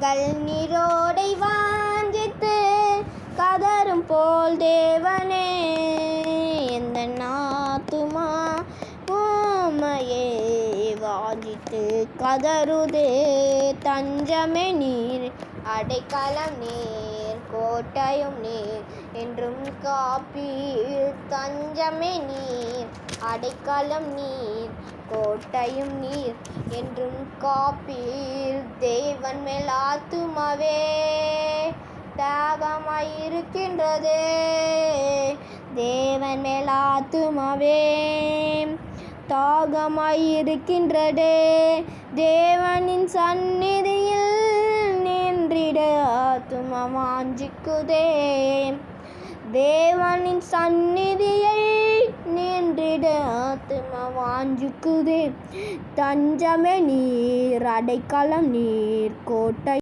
கண்கள் நீரோடை வாஞ்சித்து கதரும் போல் தேவனே எந்தன் ஆத்துமா உம்மையே வாஞ்சித்து கதறுதே. தஞ்சமே நீர், அடைக்கலம் நீர், கோட்டையும் நீர், என்றும் காப்பீர். தஞ்சமே நீர், அடைக்கலம் நீர், கோட்டையும் நீர், என்றும் காப்பீர். தேவன் மேல் ஆத்துமாவே தாகமாயிருக்கின்றதே. தேவன் மேல் ஆத்துமாவே தாகமாயிருக்கின்றதே. தேவனின் சந்நிதியில் நின்றிட ஆத்துமா வாஞ்சிக்குதே. தேவனின் சந்நிதியை நின்றிட ஆத்துமா வாஞ்சிக்குதே. தஞ்சமே நீர், அடைக்கலம் நீர், கோட்டை